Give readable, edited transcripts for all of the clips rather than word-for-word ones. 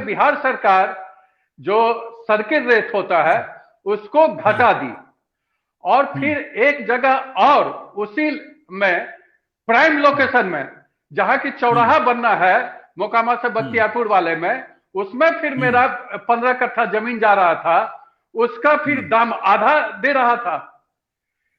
बिहार सरकार जो circuit rate होता है उसको घटा दी, और फिर एक जगह और उसी में प्राइम लोकेशन में जहां की चौराहा बनना है मोकामा से बख्तियारपुर वाले में, उसमें फिर मेरा 15 कट्ठा जमीन जा रहा था, उसका फिर दाम आधा दे रहा था।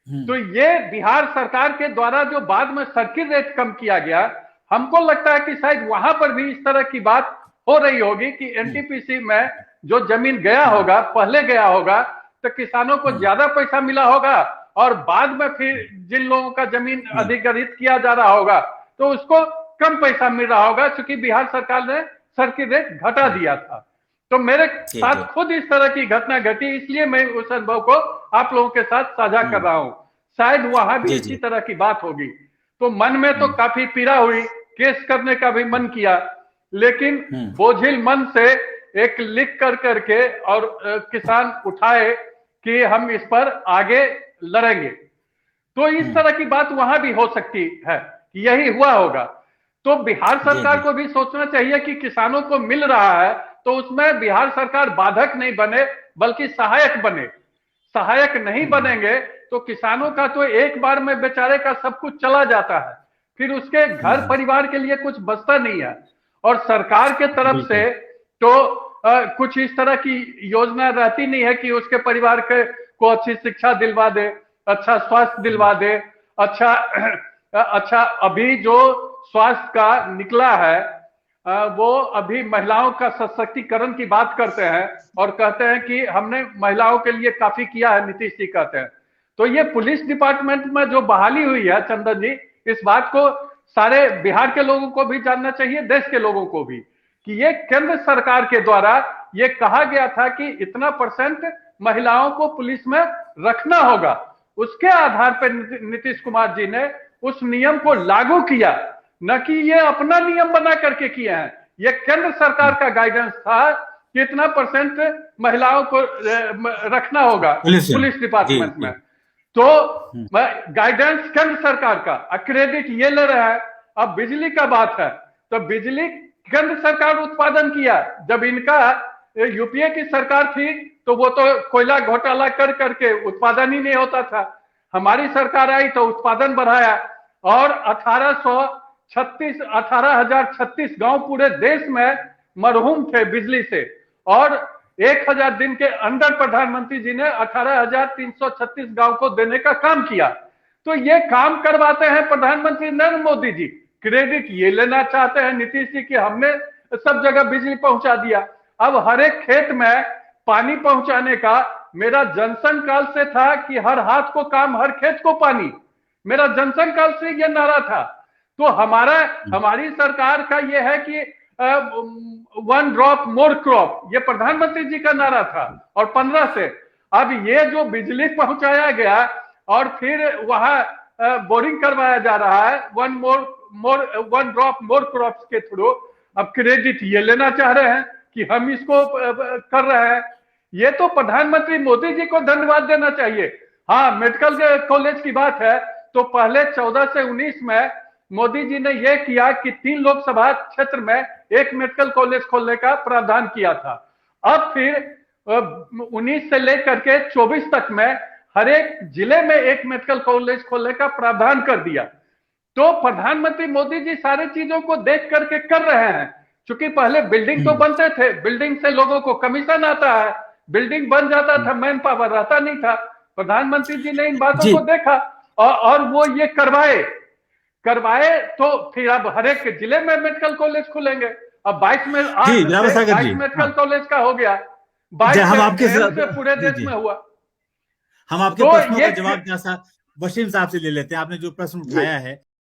तो ये बिहार सरकार के द्वारा जो बाद में सर्किट रेट कम किया गया, हमको लगता है कि शायद वहां पर भी इस तरह की बात हो रही होगी कि एनटीपीसी में जो जमीन गया होगा, पहले गया होगा, तो किसानों को ज्यादा पैसा मिला होगा, और बाद में फिर जिन लोगों का जमीन अधिग्रहित किया जा रहा होगा तो उसको कम पैसा मिल रहा होगा, क्योंकि बिहार सरकार ने सर्किट रेट घटा दिया था। तो मेरे साथ खुद इस तरह की घटना घटी, इसलिए मैं उस अनुभव को आप लोगों के साथ साझा कर रहा हूं। शायद वहां भी इसी तरह की बात होगी। तो मन में तो काफी पीड़ा हुई, केस करने का भी मन किया, लेकिन बोझिल मन से एक लिख कर करके और किसान उठाए कि हम इस पर आगे लड़ेंगे। तो इस तरह की बात वहां भी हो सकती है कि यही हुआ होगा। तो बिहार सरकार को भी सोचना चाहिए कि किसानों को मिल रहा है तो उसमें बिहार सरकार बाधक नहीं बने, बल्कि सहायक बने। सहायक नहीं बनेंगे तो किसानों का तो एक बार में बेचारे का सब कुछ चला जाता है, फिर उसके घर परिवार के लिए कुछ बचता नहीं है। और सरकार के तरफ से तो कुछ इस तरह की योजना रहती नहीं है कि उसके परिवार को अच्छी शिक्षा दिलवा दे, अच्छा स्वास्थ्य दिलवा दे, अच्छा अभी जो स्वास्थ्य का निकला है वो अभी महिलाओं का सशक्तिकरण की बात करते हैं और कहते हैं कि हमने महिलाओं के लिए काफी किया है, नीतीश जी कहते हैं। तो ये पुलिस डिपार्टमेंट में जो बहाली हुई है चंदन जी, इस बात को सारे बिहार के लोगों को भी जानना चाहिए, देश के लोगों को भी, कि ये केंद्र सरकार के द्वारा ये कहा गया था कि इतना % महिलाओं को पुलिस में रखना होगा। उसके आधार पर नीतीश कुमार जी ने उस नियम को लागू किया, न कि ये अपना नियम बना करके किए हैं। ये केंद्र सरकार का गाइडेंस था कि इतना % महिलाओं को रखना होगा पुलिस डिपार्टमेंट में। तो गाइडेंस केंद्र सरकार का, क्रेडिट ये ले रहा है। अब बिजली का बात है तो बिजली केंद्र सरकार उत्पादन किया। जब इनका यूपीए की सरकार थी तो वो तो कोयला घोटाला कर करके उत्पादन ही नहीं होता था। हमारी सरकार आई तो उत्पादन बढ़ाया, और 18,036 गांव पूरे देश में मरहूम थे बिजली से, और 1000 दिन के अंदर प्रधानमंत्री जी ने 18,336 गांव को देने का काम किया। तो ये काम करवाते हैं प्रधानमंत्री नरेंद्र मोदी जी। क्रेडिट ये लेना चाहते हैं नीतीश जी कि हमने सब जगह बिजली पहुंचा दिया। अब हर एक खेत में पानी पहुंचाने का मेरा जनसंघ काल से था कि हर हाथ को काम, हर खेत को पानी। मेरा जनसंघ काल से यह नारा था। तो हमारी सरकार का यह है कि 1 ड्रॉप मोर क्रॉप, ये प्रधानमंत्री जी का नारा था। और 15 से अब ये जो बिजली पहुंचाया गया और फिर वहां बोरिंग करवाया जा रहा है 1 ड्रॉप मोर क्रॉप्स के थ्रू। अब क्रेडिट ये लेना चाह रहे हैं कि हम इसको कर रहे हैं। ये तो प्रधानमंत्री मोदी जी को धन्यवाद देना चाहिए। हाँ, मेडिकल कॉलेज की बात है तो पहले 14 से 19 में मोदी जी ने यह किया कि 3 लोकसभा क्षेत्र में एक मेडिकल कॉलेज खोलने का प्रावधान किया था। अब फिर 19 से लेकर के 24 तक में हर एक जिले में एक मेडिकल कॉलेज खोलने का प्रावधान कर दिया। तो प्रधानमंत्री मोदी जी सारी चीजों को देख करके कर रहे हैं। क्योंकि पहले बिल्डिंग तो बनते थे, बिल्डिंग से लोगों को कमीशन आता है, बिल्डिंग बन जाता था, मैन पावर रहता नहीं था। प्रधानमंत्री जी ने इन बातों को देखा और वो ये करवाए तो फिर अब हर एक जिले में मेडिकल कॉलेज खुलेंगे। अब 22 में 22 मेडिकल कॉलेज का हो गया, 22 से पूरे देश में हुआ। हम आपके प्रश्नों का जवाब वसीम साहब से ले लेते हैं। आपने जो प्रश्न उठाया है